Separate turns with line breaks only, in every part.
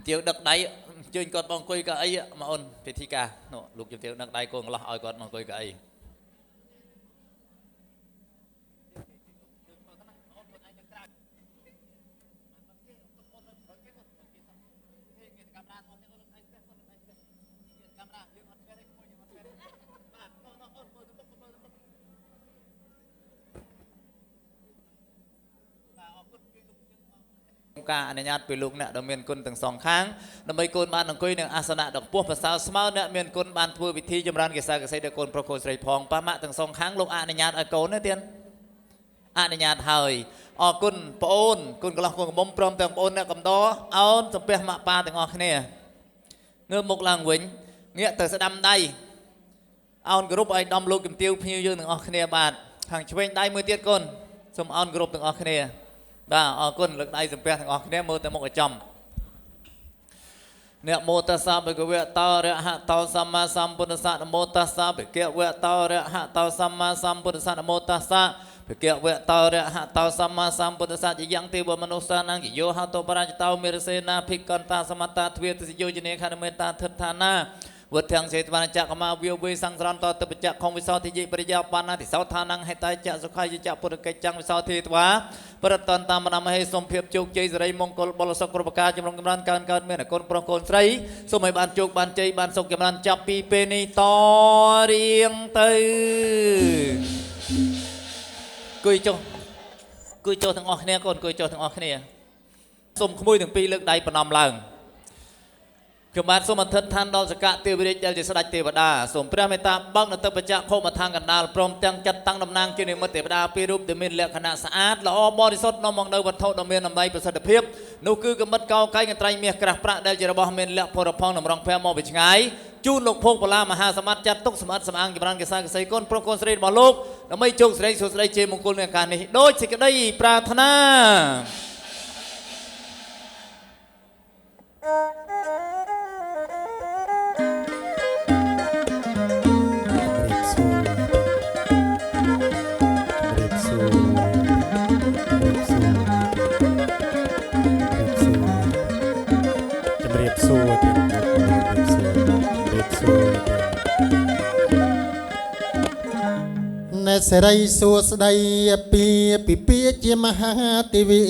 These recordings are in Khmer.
tiêu đực đáy chơi con bong quay cả ấy mà ôn về thi ca lục tiêu đực đáy con lo hỏi con bong quay cả ấy ca anh nhát bị lục nè đồng miền quân từng song kháng đồng mấy quân ban đồng quay nè asana đồng pua và sao smart nè miền quân ban thua vị thi jumran cái sao cái xây được quân pro xây phong pa mạ từng song kháng lục anh nhát ở cố nữa tiên anh nhát hơi quân pôn quân có lòng quân bom prom từng pôn nè cầm đó ôn sập pe mạ pa từng ngọc nè ngư một làng vĩnh nghĩa từ sẽ đâm đây ôn group ai đâm lục kim tiêu phiêu dương từng ngọc nè bạn hàng chuyên đây mới tiết quân xong ôn group từng ngọc nè và quân lực đây dùm pe thằng ngọc nè mơ tới một cái chồng nè mô ta sa bởi cái việc tao rẽ hạ tao samma sambuddhasa mô ta sa bởi cái việc tao rẽ hạ tao samma sambuddhasa mô ta sa bởi cái việc tao rẽ hạ tao samma sambuddhasa chỉ giang tiêu bờ manusia năng chỉ vô hạ tô para tao meresena phikanta samata thuyết chỉ vô jene khana meta thất thana vượt thang sẽ toàn chặt mà view với sang ran to tập chặt không với sao thì gì bây giờ pana thì sao thà năng hay tai chặt số khai chặt bột cái trăng với sao thì quá bớt toàn tam mà nằm hay xôm phiệp chụp chơi rồi mong con bol sọc bậc ca trong lòng cầm ran can miền con pro con sấy số mấy bàn chụp bàn chơi bàn sọc cầm ran chắp pi penny to riêng tư cười cho thằng ngọc nè con cười cho thằng ngọc nè xôm khơi thằng pi lực đầy và nằm lầnคือบ้านสมบัติท่านดอกสกัดเทวริจจะสดเทวดาสมพระเมตตาบังนัตประจักษ์โคมาทางกันดาลพร้อมจังจัดตั้งดำนางเกี่ยวกับเทวดาปีรูปเดมินและคณะสะอาดละอบริสุทธิ์น้อมมองเดินวัฏถุดำเนินนำไปประสิทธิภาพนูคือกำมัดเก่าใกล้กันไตรเมียกระพระได้เจริญบารมีและพลพองนำรองแพมอบิชไงจูนลกพงปลามหาสมัติจัดตุกสมัติสมางกิบรันกิสานกิไซก้นพระโกนสรีบอลลูกนำไปจงสรีสุสรีเจมงคลในการนี้โดยสิ่งใดปรารถนาเสรีสุสไดปีเจมหาติวิ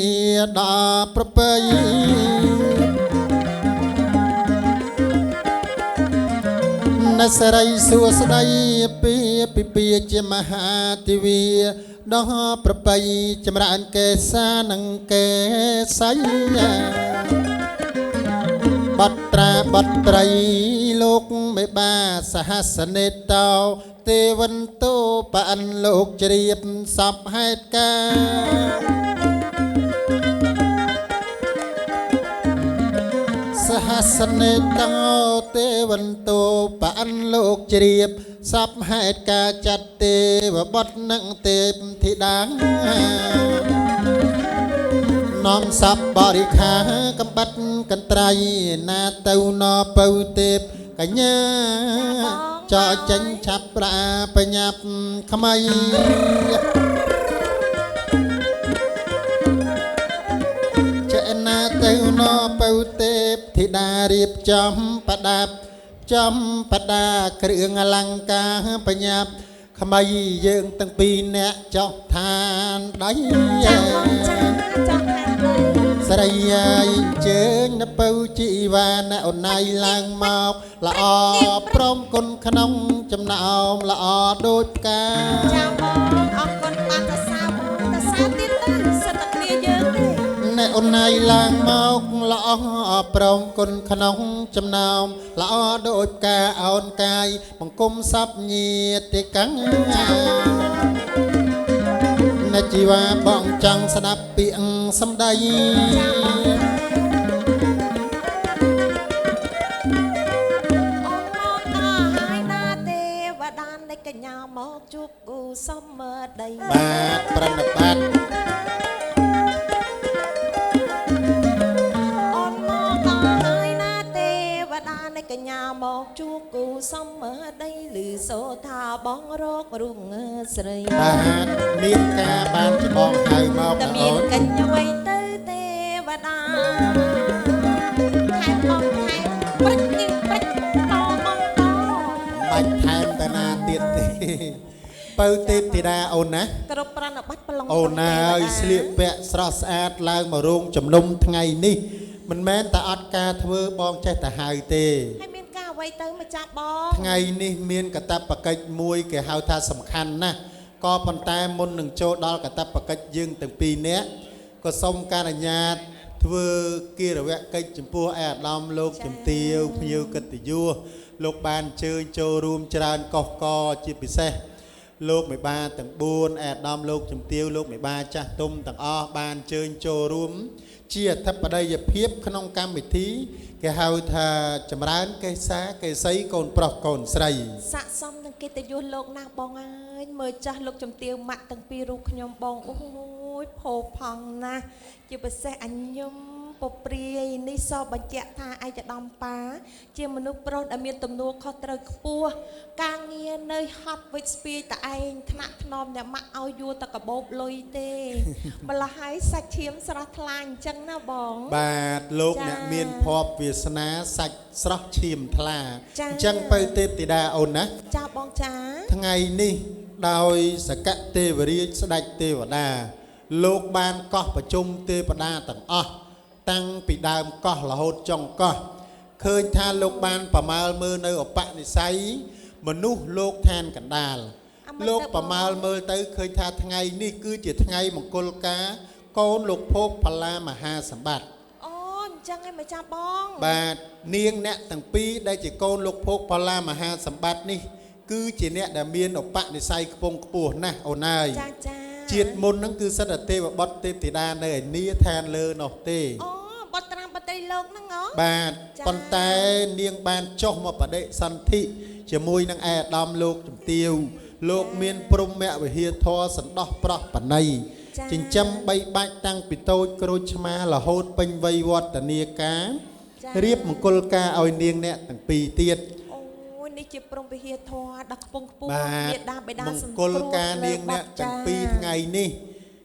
ดาประเพณีเสรีสุสไดปีเจมหาติวิดาประเพณีจำรานเกษานังเกษายบัตรไตรโลกไม่บาสหัสเนตเตาเทวันโตปันโลกจรีบสับให้กาสหัสเนตเตาเทวันโตปันโลกจรีบสับให้กาจัดเทวบดนังเทพธิดาน้อมสับบริขากำบัดกันไตรนาเต้านอเปาเทพกันยาจอจันฉับปลาปยับขมายเจนาเต้านอเปาเทพธิดาเรียบจอมประดับจอมประดาเครื่องอลังการปยับขมายเยืองตั้งปีเนจอกทานได้ส
สระยายเจิงนเปาจีวานะอนไนลางมอกละอพร้อมคนขนมจำนำละอดูดกา
จ้าบองออกคนมาตะซาติดตั้งสตักเนียเยอะเลย
ในอนไนลางมอกละอพร้อมคนขนมจำนำละอดูดกาเอาอนกายมังกุมซับเงียติกังจีวาบ้องจังสนับเปียงสำได้
กญาหมอกจุกกูสมเมอใด
บาดประนับบาด
อ่อนมอกต่อให้นาเทวดาในกญาหมอกจุกกูสมเมอใดหรือโสธาบ้องโรครุ่งสรี
บาดมีกาบานจะบ้องไทยมา
แต่มีกันยังไว้เตเทวดาแทนบ้องแทนปริ๊กปริ๊กตอมองตอ
บัดแทนแต่นาเตียดเปิดติดติดาโอนนะ
กระปรานบัดปลง
โอนาอิสเลียเปะสระสะอาดล้างมารงจำนมทั้งไงนี่มันแม้แต่อัดกาเธอบองใจแต่หายเต
ให้เมียนกาไว้เติมมาจับบอง
ทั้งไงนี่เมียนกระตับปะกิจมวยแกหาวท่าสำคัญนะก็พันแต่มนหนึ่งโจดอลกระตับปะกิจยึงตั้งปีเนี้ยก็ส่งการญาติเธอกีระแวะกิจจมพัวแอดลอมโลกจมเตียวพิวกติยัวโลกบานเชิญโจรวมจรานกอกอจิปิเซโลกไม่บาต่างบูนแอดดอมโลกจมเตียวโลกไม่บาจ้าตุ้มต่างอ้อบานเชิญโจรวมเชียทับประเดี๋ยวเพียบขนมกรรมวิธีแกหาวทาจำร้านแกซาแกใส่ก่อนปลอกก่อนใส่
สะสมตั้งเกตยุโลกนางบองไอ้เมื่อจ้าโลกจมเตียวมัดตั้งปีรูขยมบองโอ้ยโผพังนะจะไปเสอันยมปปรีนี่สอบบัญญัติท่าไอจะดำป้าเจียมนุษย์โปรดอเมียนตำนัวเขาเตยปัวกางเงียเนยฮัตวิสปีแต่ไอขณะขนมเนี่ยมาเอาอยู่ตะกบโบลอยเตมาละหายสักเชียมสระทลายจังนะบอง
บาดโลกเนี่ยเมียนพอบเวียสนาสักสระเชียมทลาจังไปเตติดาโอนนะ
จ้าบองจ้า
ทั้งไงนี่โดยสกัดเทวรีสดัยเทวดาโลกบานก็ประชุมเทวดาต่างอ้อตั้งปีดามก็ละหดจงก็เคยทานโลกบานประมาณมือในอปะนิสัยมนุษย์โลกแทนกันดาลโลกประมาณมือเตยเคยทานทั้งไงนี่คือจิตทั้งไงมงคลกาโกนลูกโพกพลามหาสมบัติ
อ๋อจังไงมาจ้าบ้อง
บาดเนียงเนี่ยตั้งปีได้จิโกนลูกโพกพลามหาสมบัตินี่คือจิเนี่ยดามีนอปะนิสัยกปงกปูนะโอนายจิตมนนั่นคือสัตเทวบดเทติดาเนยนี้แทนเลยเนาะเต
บตรามปฏิโลกนั่งเหรอบ
าดปนแต่เนียงบานโจมาประเดสันทิจะมวยนางแอดอมโลกจมเตียวโลกเมียนปรุมแม่วิเฮียทอสันดอกปลอกปนัยจึงจำใบใบตั้งปิโตกรุชมาละโหดเป็นไววัตเนียกาเรียบมงคลกาเอาเนียงเนี่ยตั้งปีเตียด
นี่จะปรุงไปเฮียทอดักปงปู
เฮียดาไปดามมงคลกาเนียงเนี่ยตั้งปีไงนี่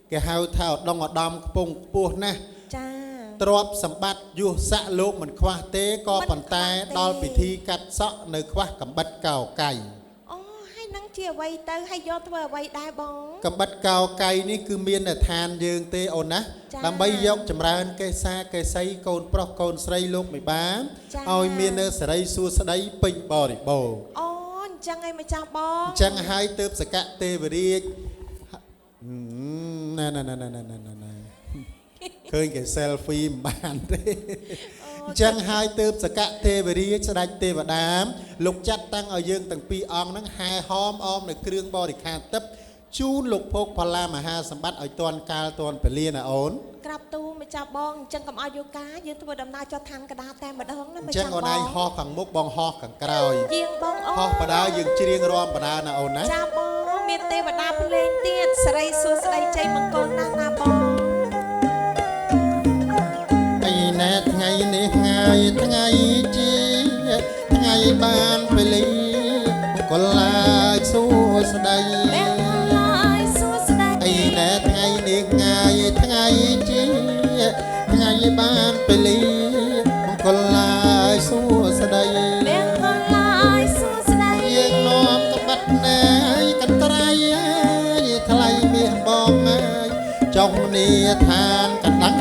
แกหาวเท่าดองอดอมปงปูนะตรวจสมบัติยุสะโลกเหมือนควาเต้ก็ปันแต่ดอลพิธีกัดเสาะในควากับบัดเก่าไก่
อ๋อให้นั่งเจียวไว้เตอให้ยอดเวอไว้ได้บ้อง
กับบัดเก่าไก่นี่คือเมียนแต่ทานยืงเตโอนะลำใบยกจำรานเกษาเกษโกนปลอกโกนใส่โลกไม่บ้าเอาเมียนเนอร์ใส่สู้ใส่ปิงบริโภค
อ๋อจังไงมาจ้าบ้อง
จังให้เติบสกัดเตบรีนั่นเคยเก็บเซลฟี่บ้านเต้จังหายเติมสกัดเทวรีสดาเทวดามลูกจัดตั้งเอายืงตั้งปีอองนั่งหายหอมออมในเครื่องบริการตับชูลูกพกพลามหาสมบัติเอาตอนกาลตอนไปเรียนอ่ะโอน
กราบตูไม่จับบองจังกับอายุกายืนตัวดำนาจอทันกระดาแต้มมาดองนั่นไม่
จังเอาในหอขังมุกบองหอขังกระไร
ยิงบอง
หอประดายิงเชียงรอมประดานะโอนนะ
จับบองมีเทวดาเพลงเตี้ยสไลสูสไลใจมังกรนาบอง
แน่ไงนี่ไงไงจีไงบ้านไปลีก็ลายสู้สดายไอ้แน่ไงนี่ไงไงจีไงบ้านไปลีก็ลายสู้สดายเยี่ยงน้อมตบัดแน่กันไตรทลายเมียบองจงเนียทานกันดัง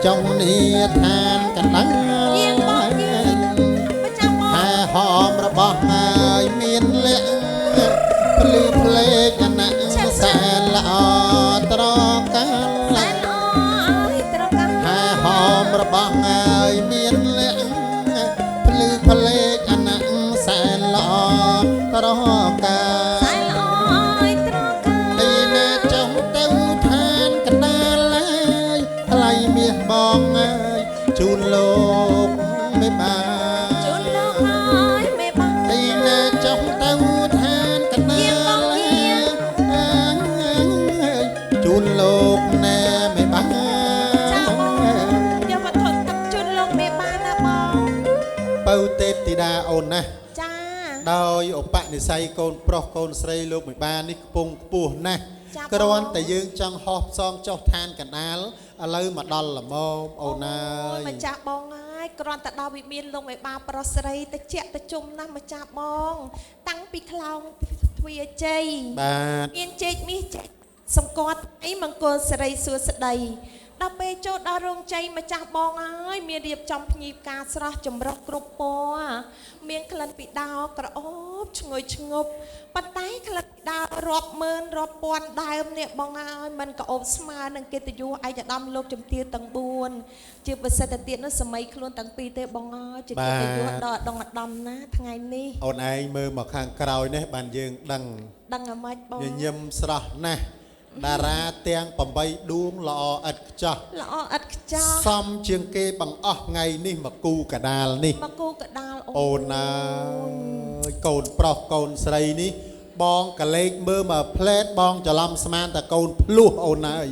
trong ni than cắn đắng
យាងបងយាងមកចាំបង
hà hòm ra bỏ ngài miên lệ pli ple cắn nặng xa lọ trò cá
សែនអើយត្រកកាំ
hà hòm ra bỏ ngài miên lệ pli ple cắn nặng xa lọ trò cá
សែនអើយត្រកកាំ
ទីណាចង់ទៅឋានកណ្ដាលឡើយថ្លៃមាសបងអើយជូនលោកមេបា
ជូនលោកហើយមេបា
ទីណាចង់ទៅឋានកណ្ដាលឡើយជូនលោកណែមេបា
ចាបងយកវត្ថុទឹកជូនលោកមេបាណាបង
បើទេពធីតាអូនណា
ចា
ដោយឧបនិស្ស័យកូនប្រុសកូនស្រីលោកមេបានេះខ្ពង់ខ្ពស់ណាស់
ចាបង
គ្រាន់តែយើងចង់ហោះផ្សងចុះឋានកណ្ដាលឥឡូវមកដល់ល្មមអូនអើយ
ម្ចាស់បងហើយគ្រាន់តែដល់វិមានលោកមេបាប្រុសស្រីទៅជាក់ទៅជុំណាស់ម្ចាស់បងតាំងពីខ្លោងទ្វាជ័យ
បាទ
មានចេកមាសចេកសង្កត់អីមង្គលសិរីសួស្ដីដល់ពេលចូលដល់រោងជ័យម្ចាស់បងហើយមានរៀបចំភ្ញីផ្កាស្រស់ចម្រុះគ្រប់ពណ៌មានក្លិនពីដោក្រអូបឈ្ងុយឈ្ងប់ប៉ុន្តែក្លិនពីដោរាប់ម៉ឺនរាប់ពាន់ដើមនេះបងហើយមិនក៏អូបស្មើនឹងកិត្តិយសឯកឧត្តមលោកជំទាវទាំង4ជាពិសេសទៅទៀតនោះសម័យខ្លួនទាំងពីរទេបងហើយជាកិត្តិយសដល់ឧត្តមណាថ្ងៃនេះ
អូនឯងមើលមកខាងក្រោយនេះបានយើងដឹង
ដឹងអាម៉េចបង
ញញឹមស្រស់ណាស់តារាទាំង8ដួងល្អឥតខ្ចោះ
ល្អឥតខ្ចោះ
សំជាងគេបង្អស់ថ្ងៃនេះមកគូកដាលនេះ
មកគូកដាល
អូនអើយកូនប្រុសកូនស្រីនេះបងកលេចមើលមកផ្លែតបងច្រឡំស្មានតែកូនភ្លោះអូនអើយ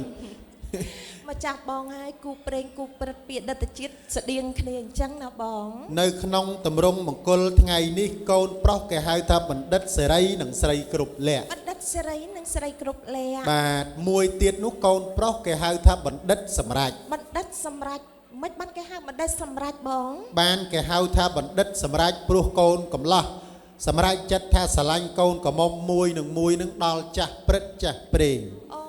មកចាស់បងហើយគូប្រេងគូព្រឹត្តពីអតីតជាតិស្តៀងគ្នាអញ្ចឹងណាបង
នៅក្នុងតម្រងមង្គលថ្ងៃនេះកូនប្រុសគេហៅថាបណ្ឌិតសេរីនិងស្រីគ្រប់លក្ខ
បណ្ឌិតសេរីនិងស្រីគ្រប់លក្ខ
បាទមួយទៀតនោះកូនប្រុសគេហៅថាបណ្ឌិតសម្រេច
បណ្ឌិតសម្រាប់មិនបានគេហៅបណ្ឌិតសម្រាប់បង
បានគេហៅថាបណ្ឌិតសម្រេចព្រោះកូនកំឡោះសម្រេចចិត្តថាស្រឡាញ់កូនកំមុំមួយនឹងដល់ចាស់ព្រឹកចាស់ព្រេង
អូ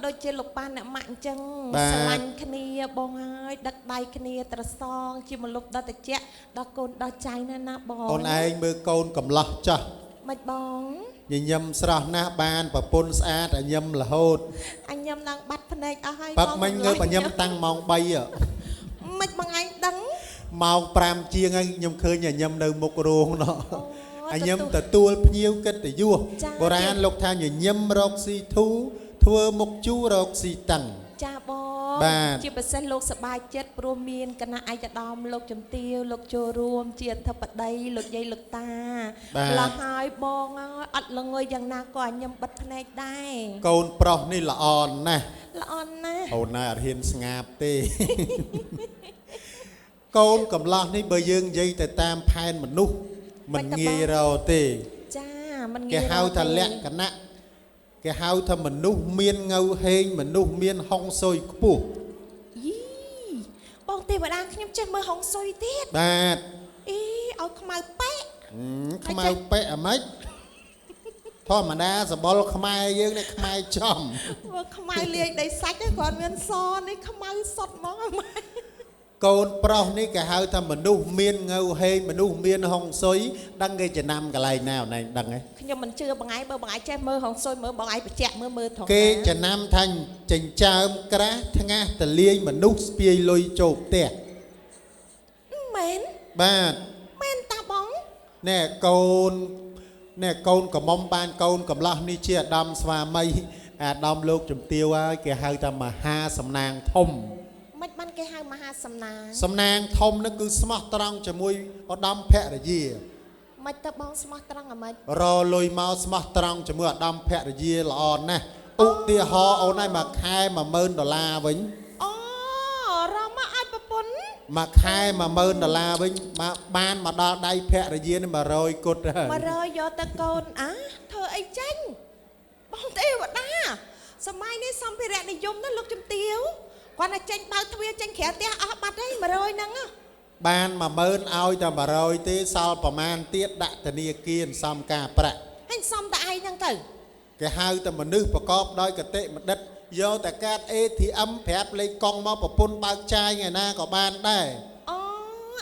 ដូចជាលោកប៉ាអ្នកម៉ាក់អញ្ចឹង
បាទ
ស្រឡាញ់គ្នាបងហើយដឹកដៃគ្នាត្រសងជាមលុបដល់តិចដល់កូនដល់ចៅណាណាបង
អូនឯងមើលកូនកំឡោះចាស់
មិនបង
ញញឹមស្រស់ណាស់បានប្រពន្ធស្អាតឲ្យញឹមរហូត
អញញឹមឡើងបាត់ភ្នែកអស់ហើយ
បាក់មិញងើបឲ្យញឹមតាំងម៉ោង3
មិនបងឯងដឹង
ម៉ោង5ជាងហើយខ្ញុំឃើញឲ្យញឹមនៅមុខរោងណោះ
អូ
ឲ្យញឹមទទួលភ្ញៀវកិត្តិយស
ចា៎
បុរាណលោកថាញញឹមរកស៊ីធូធ្វើមុខជូររកស៊ីតឹង
ចាបង
បាទ
ជាពិសេសលោកសប្បាយចិត្តព្រោះមានគណៈឯកឧត្តមលោកជំទាវលោកចូលរួមជាអធិបតីលោកយាយលោកតា
បាទ
លះហើយបងហើយអត់ល្ងើយយ៉ាងណាក៏ឲ្យញឹមបិទភ្នែកដែរ
កូនប្រុសនេះល្អណាស់
ល្អណាស់
អូនណាអត់ហ៊ានស្ងាបទេ កូនកំឡោះនេះបើយើងនិយាយទៅតាមផែនមនុស្សមិនងាយរកទេ
ចាមិន
គេ
ងាយ
ហៅថាលក្ខណៈគេហៅថាមនុស្សមានងៅហេងមនុស្សមានហុងស៊ុយខ្ពស់
យីបងទេវតាខ្ញុំចេះមើលហុងស៊ុយទៀត
បាទ
អីឲ្យខ្មៅប៉ែក
ខ្មៅប៉ែអាម៉េចធម្មតាសម្បុរខ្មែរយើងនេះខ្មែរចំ
មើលខ្មៅលាយដីសាច់ហ្នឹងគាត់មានសនេះខ្មៅសុតហ្មងម៉ែ
កូនប្រុសនេះគេហៅថាមនុស្សមានងៅហេងមនុស្សមានហុងស៊ុយដឹងគេចំណាំកន្លែងណាអូនឯងដឹងទេ
ខ្ញុំមិនជឿបងឯងបើបងឯងចេះមើលហុងស៊ុយមើលបងឯងបញ្ជាក់មើលថង
គេចំណាំថាចិញ្ចើមក្រាស់ថ្ងាសតលាយមនុស្សស្ពាយលុយចូលផ្ទះ
មែន
បាទ
មែនតាបង
ណែកូនកំមុំបានកូនកំឡោះនេះជាអាដាមស្វាមីអាដាមលោកជំទាវហើយគេហៅថាមហាសំណាងធំ
មិនបានគេហៅមហាសំណាង
សំណាងធំនោះគឺស្មោះត្រង់ជាមួយឧត្តមភរិយា
មិនទៅបងស្មោះត្រង់អាម៉េច
រលុយមកស្មោះត្រង់ជាមួយឧត្តមភរិយាល្អណាស់ឧទាហរណ៍អូនហើយមួយខែ$10000វិញ
អូរមមកឲ្យប្រពន្ធ
មួយខែ$10000វិញមកបានមកដល់ដៃភរិយានេះ100គត់ហើយ
100យកទៅកូនអាធ្វើអីចេញបងទេវតាសម័យនេះសម្ភារៈនិយមណាស់លោកជំទាវគាត់តែចេញបើកទ្វារចេញក្រៅផ្ទះអស់បាត់ហើយ100ហ្នឹង
បាន10000ឲ្យតែ100ទេសល់ប្រមាណទៀតដាក់ធនាគារសំការប្រាក់
ហើយសំតែឯងហ្នឹងទៅ
គេហៅតែមនុស្សប្រកបដោយកតិបណ្ឌិត យកតែកាត ATM ប្រាប់លេខកង់មកប្រពន្ធបើកចាយថ្ងៃណាក៏បានដែរ
អូ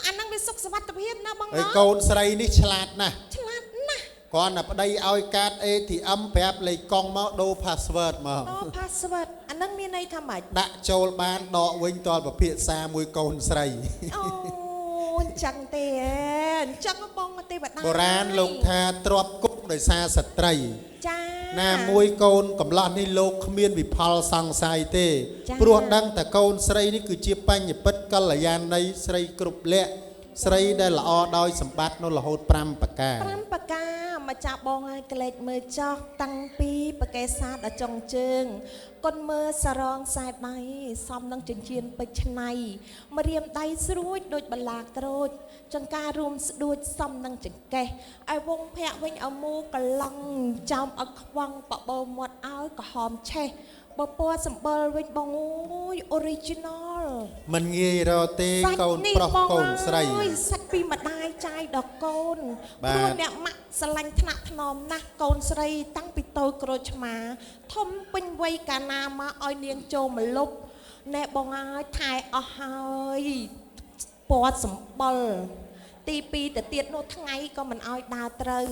អាហ្នឹងវាសុខសុវត្ថិភាពណាបង
ហើ
ណោះ
យកូនស្រីនេះឆ្លាតណាស់
ឆ្លាតណាស់
គាត់តែប្តីឲ្យកាត ATM ប្រាប់លេខកង់មកដូរ password មក
អូ password អាហ្នឹងមានន័យថាម៉េច
ដាក់ចូលបានដកវិញតលពភាសាមួយកូនស្រី
អូអញ្ចឹងទេអញ្ចឹងបងទេវតា
បុរាណលោកថាទ្របគុកដោយសារស្ត្រី
ចា
ណាមួយកូនកំឡោះនេះលោកគ្មានវិផលសង្ស័យទេ
ចា
ព្រោះដឹងតែកូនស្រីនេះគឺជាបញ្ញពិតកល្យាណីស្រីគ្រប់លក្ខស្រីដែលល្អដោយសម្បត្តិនៅរហូត5ប្រការ
5ប្រការមកចាប់បងឲ្យក្លែកមើលចោះតាំងពីប្រកេសាទដល់ចុងជើងកុនមើលសរងខ្សែដៃសំនឹងចិញ្ចៀនពេជ្រឆ្នៃម្រាមដៃស្រួចដូចបន្លាក្រូចចង្ការរួមស្ដួចសំនឹងចង្កេះឲ្យវងភ័ក្រវិញឲ្យមូកឡង់ចោមឲ្យខ្វង់បបោមាត់ឲ្យក្រហមឆេះបពណ៌សម្បល់វិញបងអូយ original
មិនងាយរកទេកូនប្រុសកូនស្រី
អូយសាច់ពីម្ដាយចាយដល់កូន
បាទ
ព្រោះអ្នកម៉ាក់ស្រឡាញ់ថ្នាក់ថ្នមណាស់កូនស្រីតាំងពីតូចក្រូចឆ្មាធំពេញវ័យកាលណាមកឲ្យនាងចូលមកលុបណែបងអើយថែអស់ហើយពណ៌សម្បល់ទី2ទៅទៀតនោះថ្ងៃក៏មិនឲ្យដើរត្រូវ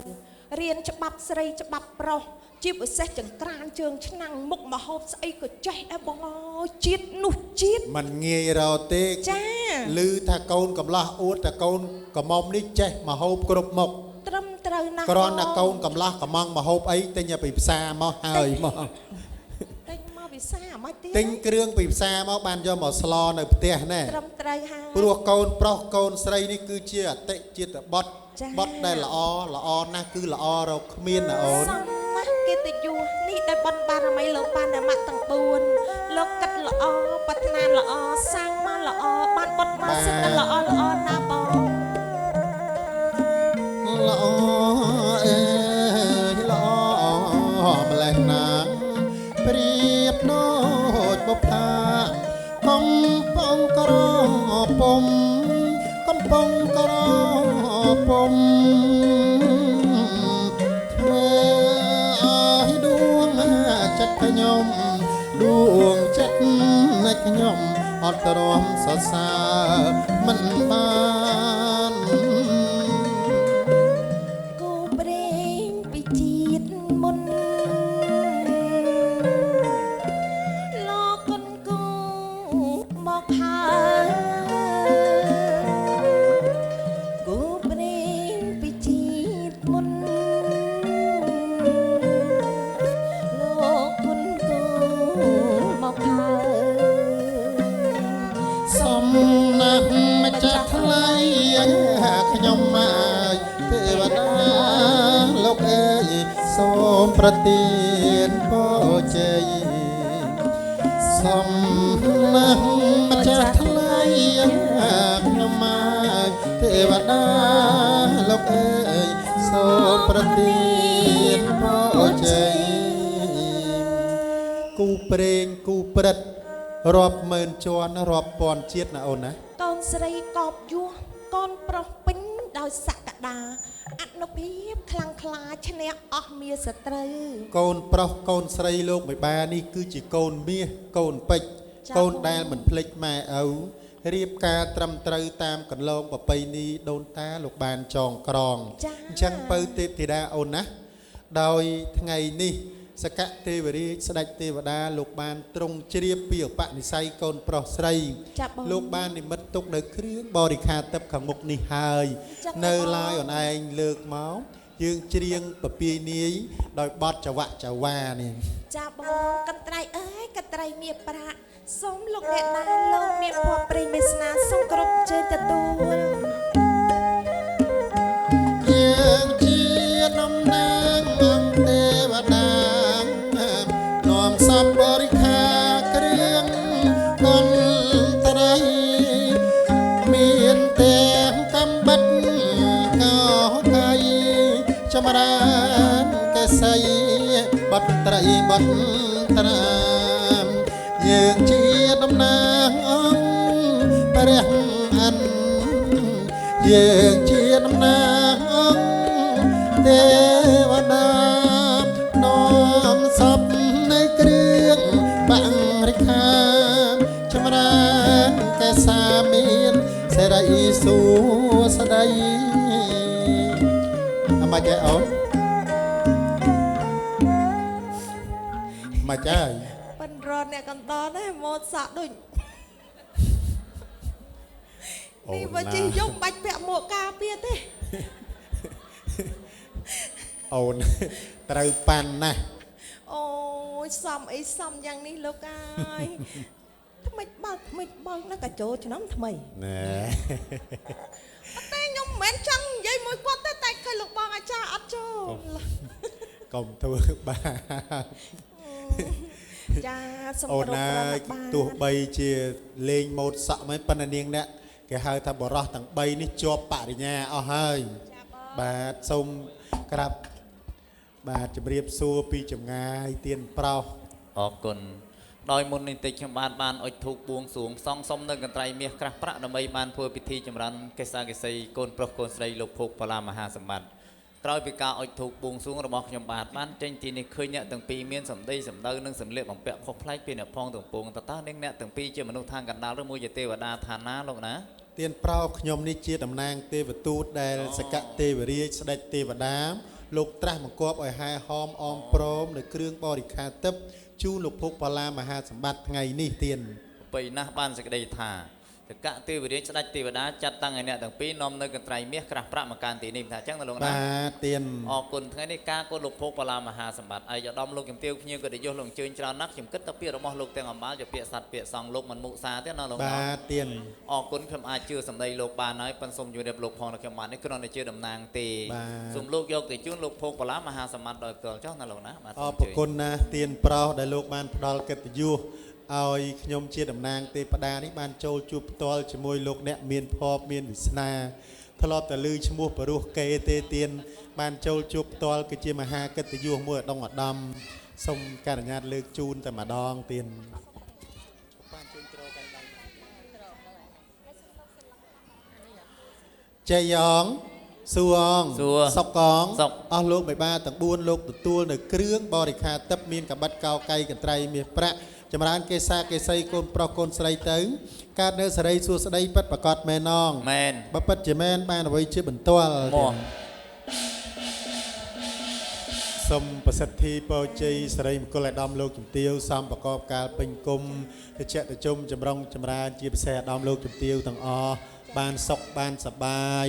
រៀនច្បាប់ស្រីច្បាប់ប្រុសជាពិសេសចង្ក្រានជើងឆ្នាំងមុខមហូបស្អីក៏ចេះដែរបងអើយជាតិនោះជាតិ
មិនងាយរកទេ
ចា
ឮថាកូនកំឡោះអួតតែកូនកំមុំនេះចេះមហូបគ្រប់មុខ
ត្រឹមត្រូវណាស់
គ្រាន់តែកូនកំឡោះកំងមហូបអីទិញឲ្យពីផ្សារមកហើយមក
តែមកវិសាមិនទៀត
ទិញគ្រឿងពីផ្សារមកបានយកមកស្លនៅផ្ទះណែ
ត្រឹមត្រូវហើយ
ព្រោះកូនប្រុសកូនស្រីនេះគឺជាអតិជាតិបុត្រ
ចា៎
បុត្រដែលល្អណាស់គឺល្អរកគ្មានណាអូន
សំណាស់កិត្តិយសនេះដោយបុណ្យបារមីលោកបានតែមកទាំង4លោកកាត់ល្អប្រាថ្នាល្អសាងមកល្អបានបុត្រមកសិតតែល្អណាបង
ល្អអើយល្អម្លេះណាស់ព្រៀបដូចបុប្ផាកំពុងក្រពុំកំពុងក្រពុំធ្វើឲ្យដួងចិត្តខ្ញុំដួងចិត្តនៃខ្ញុំអត់ទ្រាំសរសើរមិនបាន
គូព្រេងពីជាតិមុនលោកគុនគូមកហើយគូព្រេងពីជាតិមុនលោកគុនគូមកហើយ
សំណាក់ម្ចាស់ថ្លៃខ្ញុំមកទេវតាលោកអើយសូមប្រទានពរជ័យសំណាក់ម្ចាស់ថ្លៃខ្ញុំមកទេវតាលោកអើយសូមប្រទានពរជ័យគូព្រេងគូព្រឹត្ត រាប់ម៉ឺនជាន់រាប់ពាន់ជាតិណាអូនណា
កូនស្រីកបយួរកូនប្រុសពេញដោយសក្តាអនុភាពខ្លាំងក្លាឈ្នះអស់មាសត្រូវ
កូនប្រុសកូនស្រីលោកមេបានេះគឺជាកូនមាសកូនពេជ្រ
ចា៎
កូនដែលមិនភ្លេចម៉ែឪរៀបការត្រឹមត្រូវតាមកន្លងប្រពៃណីដូនតាលោកបានចងក្រង
ចា៎
អញ្ចឹងបើទេពធីតាអូនណាដោយថ្ងៃនេះសកទេវរាជស្ដេចទេវតាលោកបានទ្រង់ជ្រាបពីឧបនិស្ស័យកូនប្រុសស្រី
ចាបង
លោកបាននិមិត្តទុកនៅគ្រឿងបរិក្ខារទឹកខាងមុខនេះហើយ
ចា៎
នៅឡើយអូនឯងលើកមកយើងច្រៀងពពាយនាយដោយបទចវៈចវានេះ
ចាបងកន្ត្រៃអើយកន្ត្រៃមាសប្រាក់សូមលោកអ្នកណាលោកមានភ័ព្វព្រេងវាសនាសូមគ្រប់ជើងទទួល
យើងជាតំណាងអង្គទេវតានាំសពបរិក្ខារគ្រឿងកុនត្រៃមានទាំងកំបិតកោកៃចម្រើនកេសីបតត្រីបតត្រាមយើងជាតំណាងអង្គព្រះអិនយើងជាតំណាងអង្គទេវតានាំសពនៃគ្រឿងបាំង ស្ដីអមចេះអូនមកចាយ
ប៉ិនរត់អ្នកកណ្ដនហ្នឹងម៉ូតសាក់ដូចនេះបើជិះយំបាច់ពាក់មួកការពារទេ
អូនត្រូវប៉ាន់ណាស់
អូយសំអីសំយ៉ាងនេះលោកអើយថ្មិចបើកណាកាចូលឆ្នាំថ្មី
ណែ
តែខ្ញុំមិនមែនចង់និយាយមួយគាត់ទេតែឃើញលោកបងអាចារ្យអត់ចូល
កុំធ្វើបាប
ចាសុំ
អូ
គោរព
នណា
ប្រណិប័ត
ទោះបីជាលេងម៉ូតសក់មិនប៉ុន្តែនាងអ្នកគេហៅថាបរោះទាំង3នេះជាប់បរិញ្ញាអស់ហើយបាទសូមក្រាបបាទជម្រាបសួរពីចម្ងាយទៀនប្រោស
អរគុណដោយមុននេះតិចខ្ញុំបានអុជធូបបួងសួងសង់សុំនៅកន្ត្រៃមាសក្រាស់ប្រាក់ដើម្បីបានធ្វើពិធីចម្រើនកេសាកេសីកូនប្រុសកូនស្រីលោកភោគបលាមហាសម្បត្តិក្រោយពីការអុជធូបបួងសួងរបស់ខ្ញុំបានចេញទីនេះឃើញអ្នកទាំងពីរមានសម្ដីសម្ដៅនិងសម្លៀកបំពាក់ខុសប្លែកពីអ្នកផងទាំងពួងតើតើនាងអ្នកទាំងពីរជាមនុស្សທາງកណ្ដាលឬមួយជាទេវតាឋានណាលោកណា
ទៀនប្រោសខ្ញុំនេះជាតំណាងទេវទូតដែលសកទេវរាជស្ដេចទេវតាលោកត្រាស់បង្គាប់ឲ្យហែហោមអមព្រមនៅគ្រឿងបរិខាទឹកជូនលោកភោគបលាមហាសម្បត្តិថ្ងៃនេះទៀន
បីណាស់បានសេចក្តីថាតកទេវរាជស្ដេចទេវតាចាត់តាំងឲ្យអ្នកទាំងពីរនាំនៅកន្ត្រៃមាសក្រាស់ប្រាក់មកកាន់ទីនេះថាអញ្ចឹងណាលោកណា
បាទទៀន
អរគុណថ្ងៃនេះការកូនលោកភោគបលាមហាសម្បត្តិអាយឧត្តមលោកជំទាវភ្ញៀវកិត្តិយសលោកអញ្ជើញច្រើនណាស់ខ្ញុំគិតថាពាក្យរបស់លោកទាំងអំបាលជាពាក្យសត្វពាក្យសង្ឃលោកមិនមុសាទេណាលោកណា
បាទទៀន
អរគុណខ្ញុំអាចជឿសម្ដីលោកបានហើយប៉ុន្តែសូមជម្រាបលោកផងនៅខ្ញុំបាននេះគ្រាន់តែជាតំណាងទេសូមលោកយកទៅជូនលោកភោគបលាមហាសម្បត្តិដោយផ្ទាល់ចុះណាលោកណាបាទ
អរគុណណាស់ទៀនប្រោសដែលលោកបានផ្ដល់កិត្តិយសឲ្យខ្ញុំជាតំណាងទេវតានេះបានចូលជួបផ្ទាល់ជាមួយលោកអ្នកមានភ័ព្វមានវាសនាធ្លាប់តែឮឈ្មោះបរុសកេទេទៀនបានចូលជួបផ្ទាល់គឺជាមហាកិត្តិយសមួយឧត្តមសូមការអនុញ្ញាតលើកជូនតែម្ដងទៀនចៃយ៉ងសួងសុកកងអស់លោកបិបាទទាំង4លោកទទួលនៅគ្រឿងបរិខាទឹកមានកបិតកោកៃកន្ត្រៃមាសប្រាក់ចម្រើនកេសាកេសីកូនប្រុសកូនស្រីទៅកើតនៅសេរីសួស្តីពិតប្រកបមែនណង
មែន
បើពិតជាមែនបានអ្វីជាបន្ទាល់
មក
សូមប្រសិទ្ធិពរជ័យសិរីមង្គលអាដាមលោកជំទាវសំប្រកបកាលពេញគុំតិចតជុំចម្រុងចម្រើនជាពិសេសអាដាមលោកជំទាវទាំងអស់បានសុខបានសប្បាយ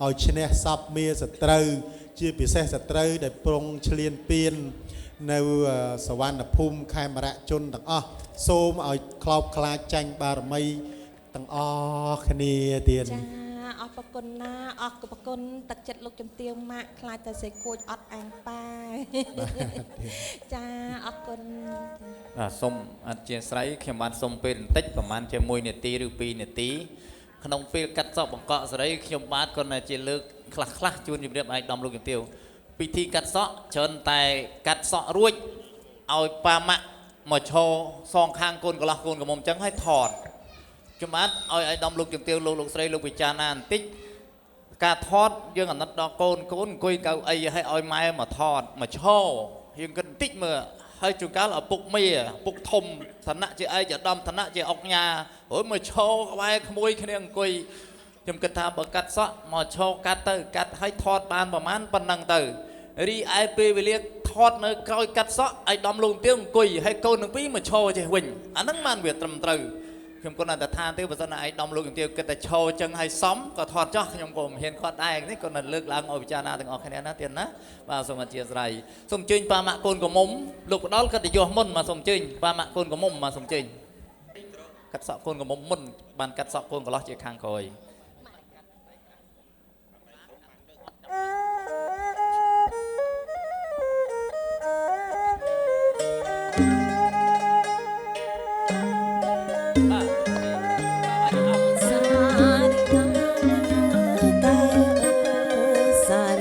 ឲ្យឈ្នះសពមាសត្រូវជាពិសេសសត្រូវដែលប្រុងឆ្លៀនពៀននៅសវណ្ណភូមិខេមរៈជនទាំងអស់សូមឲ្យខ្លោបខ្លាចចាញ់បារមីទាំងអស់គ្នាទៀត
ចាអរគុណណាអរគុណទឹកចិត្តលោកជំទាវម៉ាក់ខ្លាចតែសេខូចអត់អាំងប៉ាចាអរគុណ
បាទសូមអធិស្ឋានខ្ញុំបានសូមពេលបន្តិចប្រហែលជា1នាទីឬ2នាទីក្នុងពេលកាត់សក់បង្កក់សេរីខ្ញុំបាទក៏ជាលើកខ្លះជួនជម្រាបឲ្យដំលោកជំទាវពិធីកាត់សក់ច្រើនតែកាត់សក់រួចឲ្យប៉ាម៉ាក់មកឈរសងខាងកូនកន្លោះកូនកំមុំអញ្ចឹងឲ្យថតខ្ញុំបាទឲ្យដំលោកជំទាវលោកស្រីលោកពិចារណាបន្តិចការថតយើងអាណិតដល់កូនអង្គុយកៅអីឲ្យម៉ែមកថតមកឈរយើងគិតបន្តិចមើលហើយជួនកាលឪពុកមីឪពុកធំឋានៈជាឯកឧត្តមឋានៈជាអុកញ៉ាហើយមកឈរក្បែរក្មួយគ្នាអង្គុយខ្ញុំគិតថាបើកាត់សក់មកឈរកាត់ទៅកាត់ឲ្យថតបានប្រហែលប៉ុណ្ណឹងទៅរីឯពេលវេលាថតនៅក្រោយកាត់សក់ឲ្យដំលោកទៀងអង្គុយហើយកូនទាំងពីរមកឈរចេះវិញអាហ្នឹងបានវាត្រឹមត្រូវខ្ញុំគាត់តែថាទេបើសិនណាឯដំលោកទៀងគិតតែឈរចឹងឲ្យសមក៏ថតចោះខ្ញុំក៏មិនហ៊ានគាត់ដែរនេះគាត់នៅលើកឡើងឲ្យពិចារណាទាំងអស់គ្នាណាទៀតណាបាទសូមអធិស្ឋានសូមអញ្ជើញប៉ាម៉ាក់កូនកុំមុំលោកផ្ដាល់កិត្តិយសមុនមកសូមអញ្ជើញប៉ាម៉ាក់កូនកុំមុំមកសូមអញ្ជើញកាត់សក់កូនកុំមុំមុនបានកាត់សក់កូនកន្លោះជាខាងក្រោយ
សា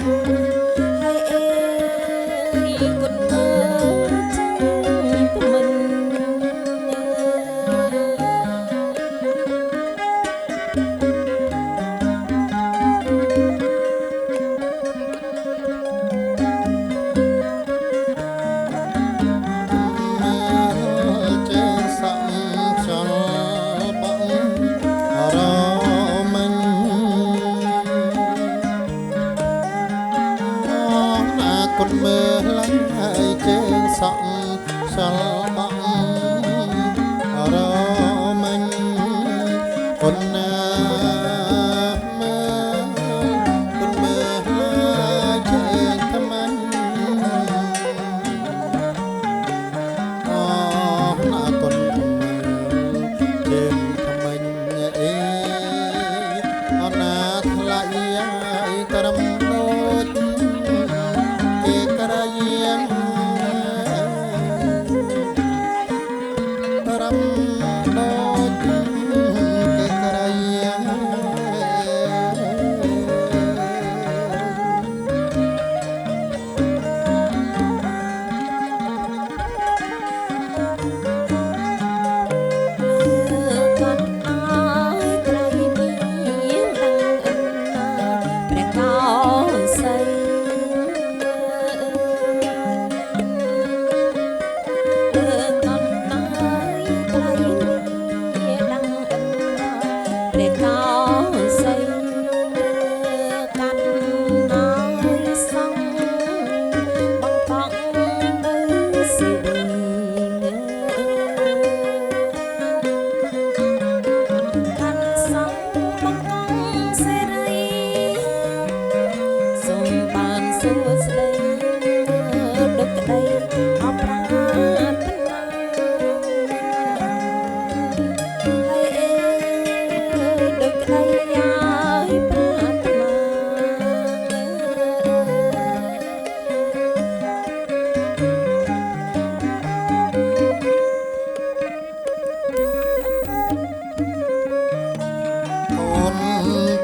ហើយអេគុណមើលចឹងមិន
គុណមើលឡើងហើយជើងសក់សល់បង់រមិញគុណណាមើលគុណមើលហើយជើងថ្មិញអូណាគុណមើលជើងថ្មិញអេអូណាថ្លៃហើយត្រឹមដូច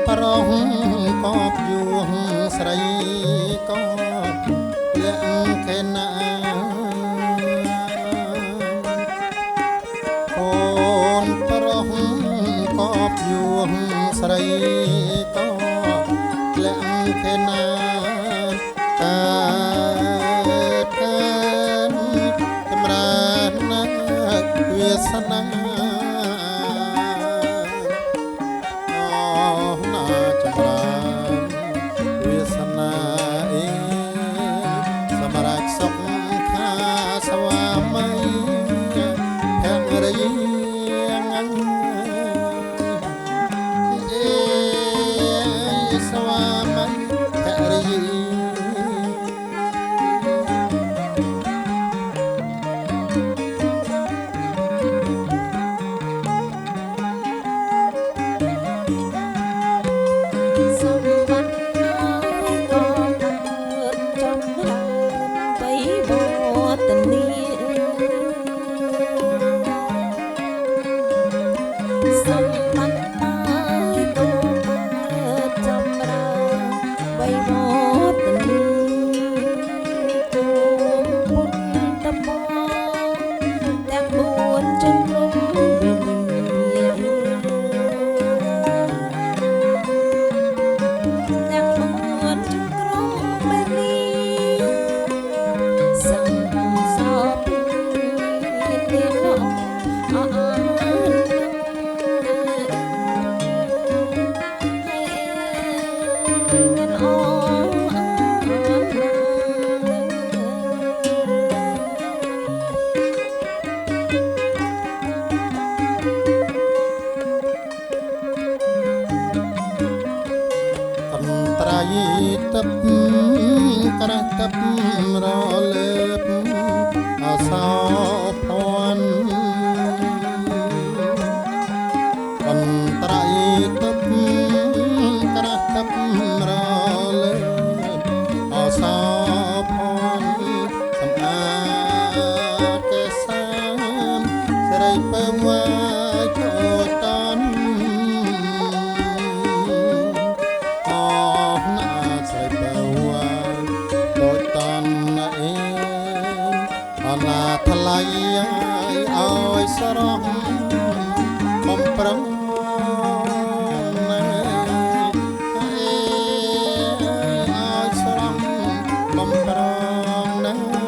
ប្រងកបយួងស្រីក៏លាក់ខេណាកូនប្រងកបយួងស្រីក៏លាក់ខេណាកើតចម្រើនណាស់វាសនាទឹកក្រះទឹករលើបអសោភ័ណ្ឌអន្តរៃទឹកក្រះទឹករលើបអសោភ័ណ្ឌសំអាតកេសាមស្រីពើវាយកោតនស្រីពើ ឡៃឲ្យស្រស់បំប្រងឲ្យស្រស់បំប្រងណា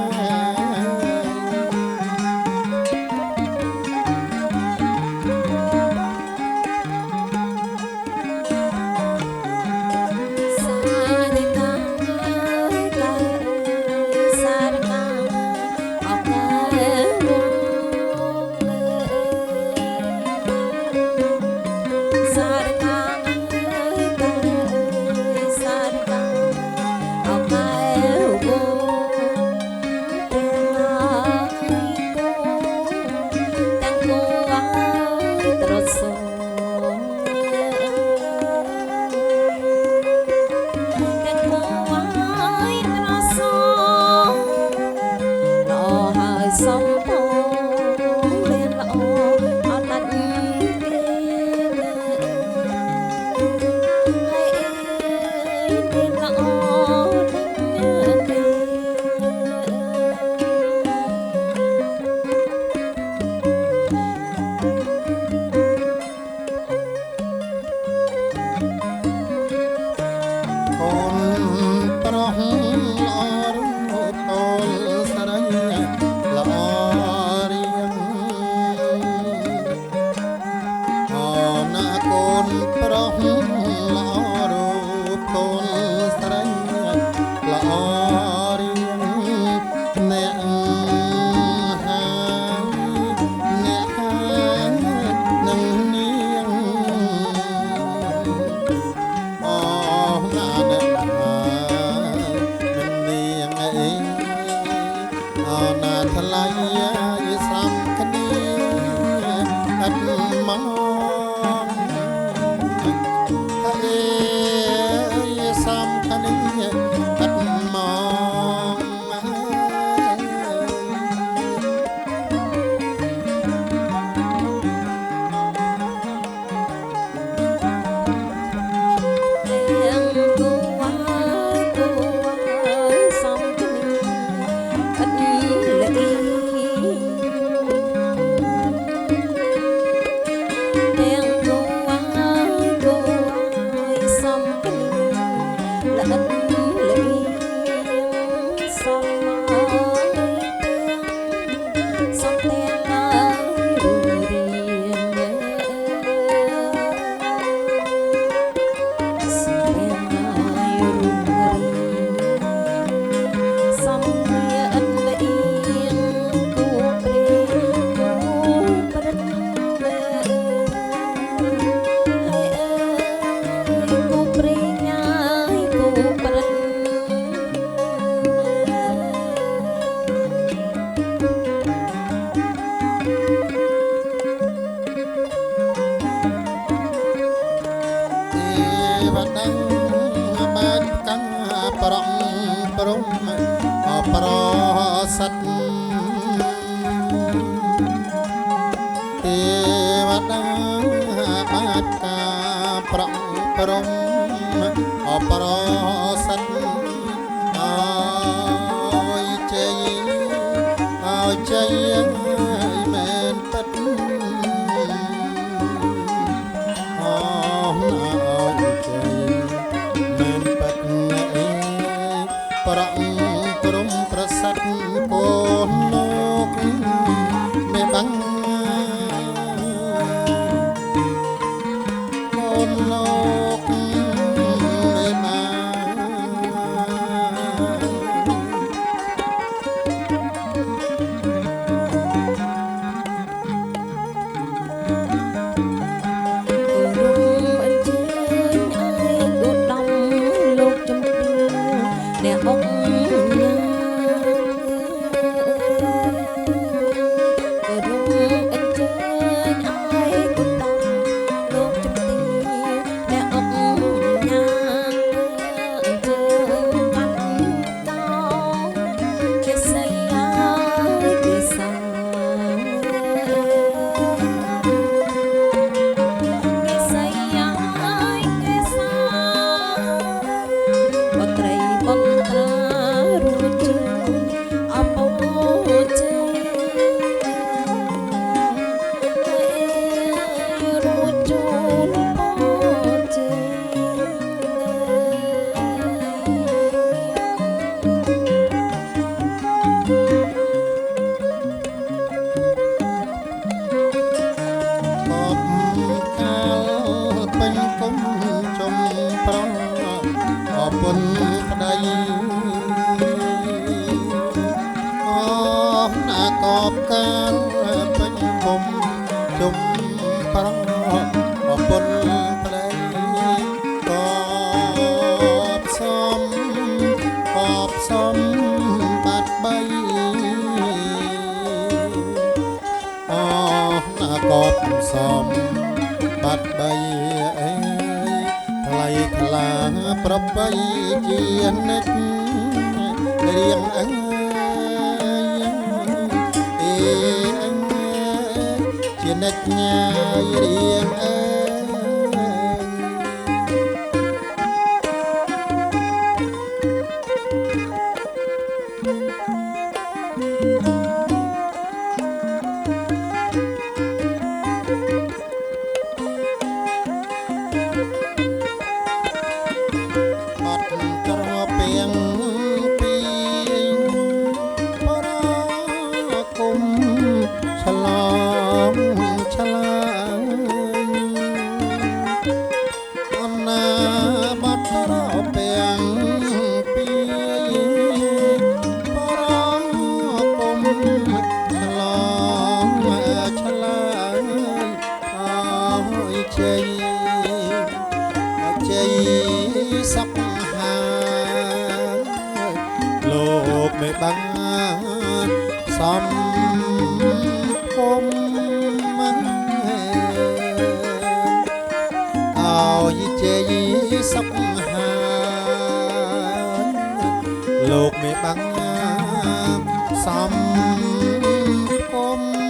សំបាត់បីអណាកបសំបាត់បីអើយថ្លៃថ្លាប្របីជានិច្ចរៀងអើយអេអើយជានិច្ចញ៉ាយរៀងអើយsắc hàng lục mẹ băng xóm hôm ao chế sắc hàng lục mẹ băng xóm hôm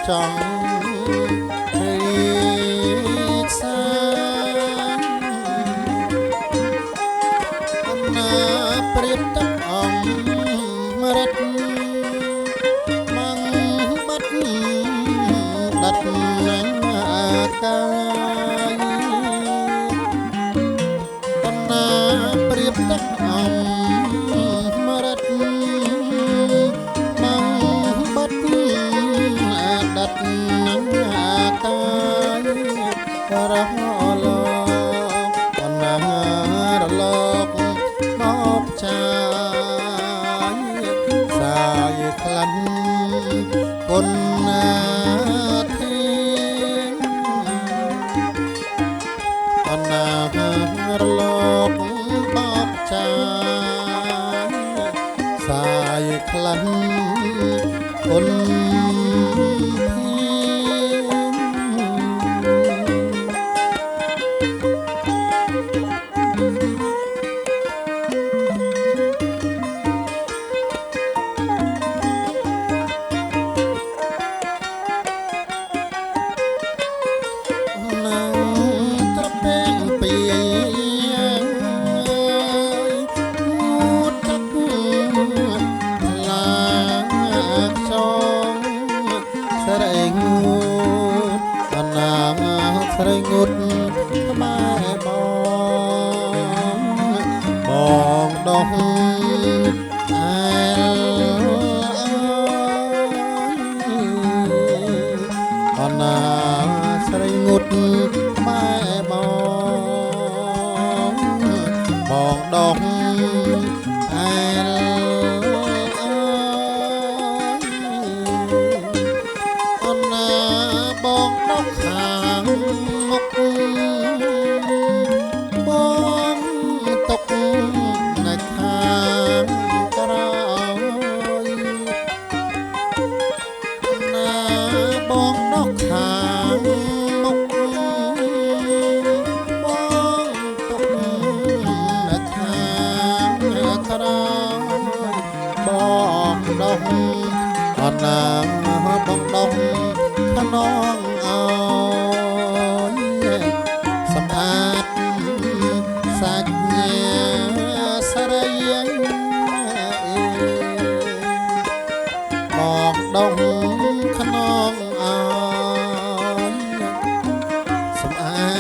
trong cây xa Priết tóc ông đất mang bắt đặt nắng cay Priết tóc ông đất đặt nắng cay ra lo còn ra lo ngọc trai dài khăn con thiên còn ra lo ngọc trai dài khăn con ngút mai bong đông ai còn sợi ngút mai bong đông ai còn bong đông hàng mốc bom tục ngày tháng cày na bom đốc hàng mốc bom tục ngày tháng cày bom đông còn bom đông khăn non ơi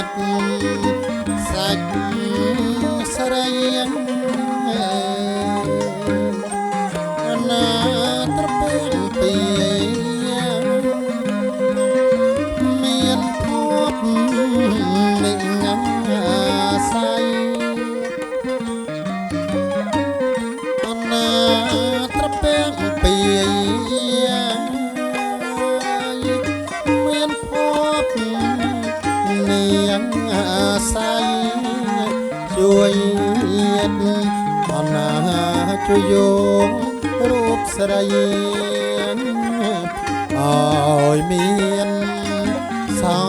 ត់សាច់ស្រីណាត្រពេងពីមានភពនិញស័យណាត្រពេងពីមានភពនាងស័យជួយអណាជួយយោងរូបស្រីឲ្យមានសោ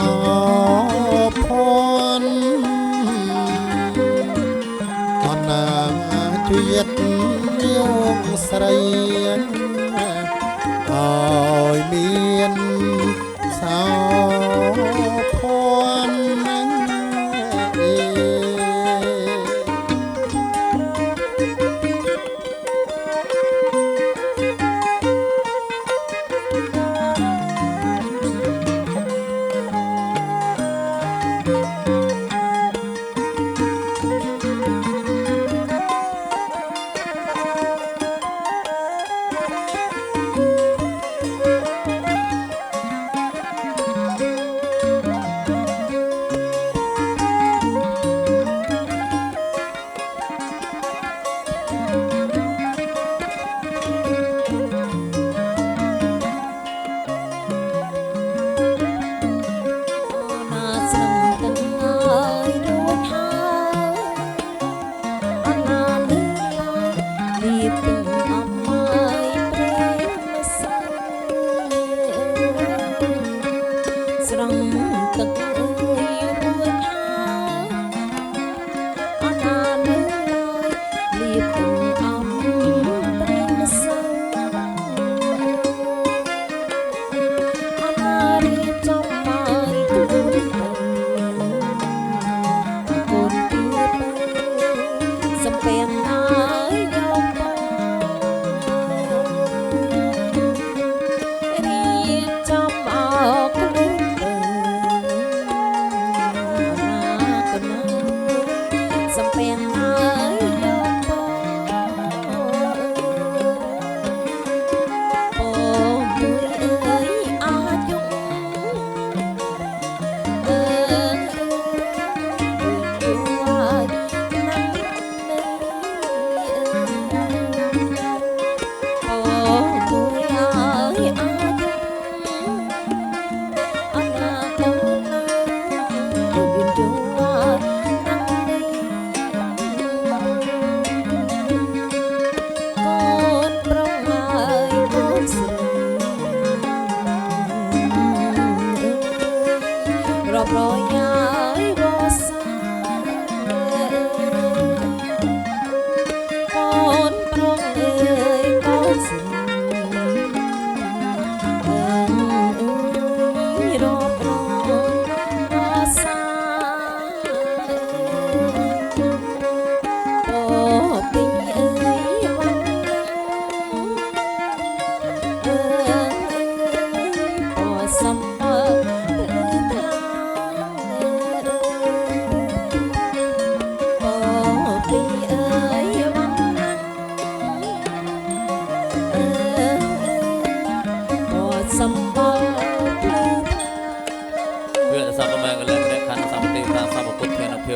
ភ័ណ្ឌអណាជួយយោងស្រីឲ្យមានសោភ័ណ្ឌ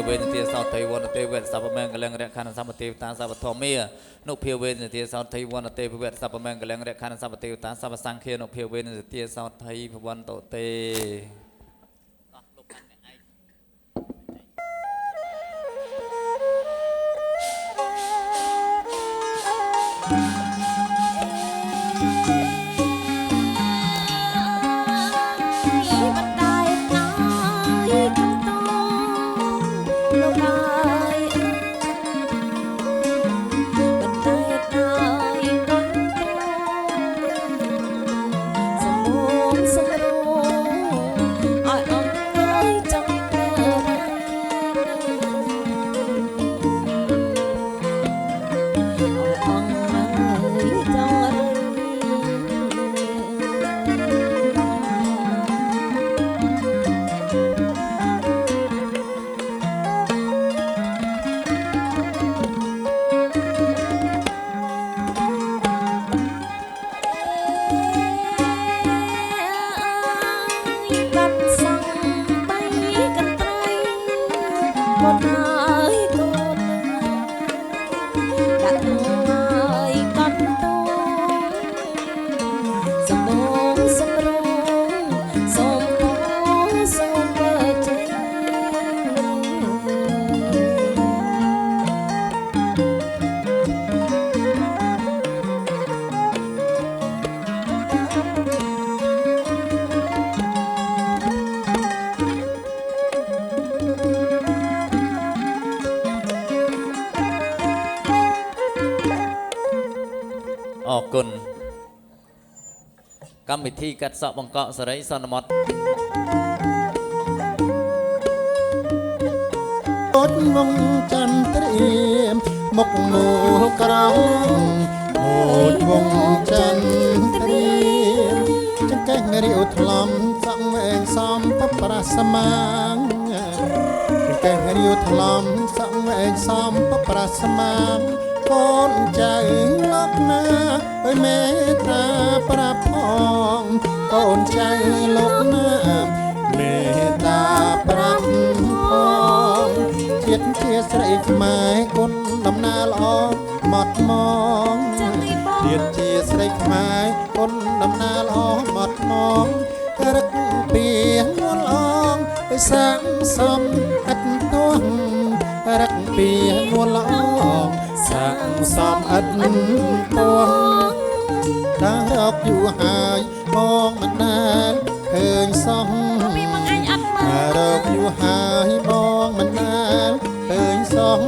វេនទាសោតៃវនទេវេសពមង្គលរខណ្ឌសម្បទេវតាសពធម្មានុភាវេនទាសោតៃវនទេវេសពមង្គលរខណ្ឌសម្បទេវតាសពសង្ឃានុភាវេនទាសោតៃភវន្តោទេ
កូនអើយកូនដាក់ងើយកត់តួសំបងសំរងសូមពរសូមបើជ័យ
អរគុណកម្មវិធីកាត់សក់បង្កក់សេរីសន្មត់
អត់វងចន្ទ្រាមុខមកក្រងអូចវងចន្ទ្រាចង្កេះរាវថ្លំសក់ឯងសំបប្រាស្មាងចង្កេះរាវថ្លំសក់ឯងសំបប្រាស្មាងកូនចៅលោកណាអើយមេត្តាប្រាប់ផងកូនចៅលោកណាមេត្តាប្រាប់ផងជាតិជាស្រីខ្មែរគុណដំណើរល្អម៉ត់ម៉ងជាតិជាស្រីខ្មែរគុណដំណើរល្អម៉ត់ម៉ងរឹកពីងួនអងឲ្យសាងសំឥតទួងរឹកពីងួនល្អសាងសំឥតទួងតារកយូរហើយមកមិនដែលឃើញសោះតារកយូរហើយមកមិនដែលឃើញសោះ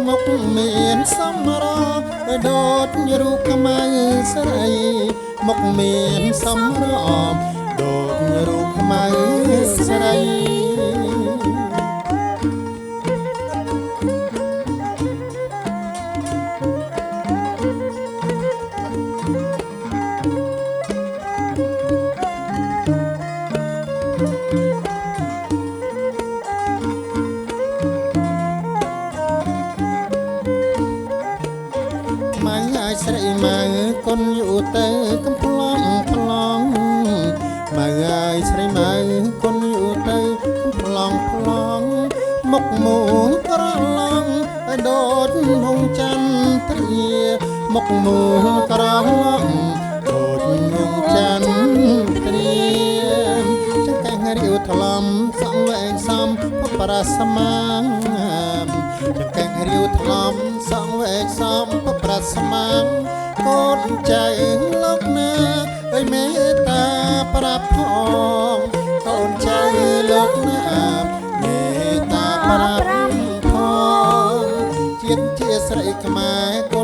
មុខមានសម្រងដូចរូបខ្មៅស្រីមុខមានសម្រងដូចរូបខ្មៅស្រីម៉ៅហើយស្រីម៉ៅកូនយូរទៅកំប្លង់ប្លង់ម៉ៅហើយស្រីម៉ៅកូនយូរទៅកំប្លង់ប្លង់មុខមូងក្រឡងឲ្យដូចហងចន្ទ្រាមុខមូងក្រឡងដូចហងចន្ទ្រាចង្កេះរាវថ្លំសង្វែងសំប្រាស្មាងចង្កេះរាវថ្លំសង្វែងសំប្រាស្មាងកូនចៅលោកណាអើយមេត្តាប្រាប់ផងកូនចៅលោកណាមេត្តាប្រាប់ផងជាតិជាស្រីខ្មែរ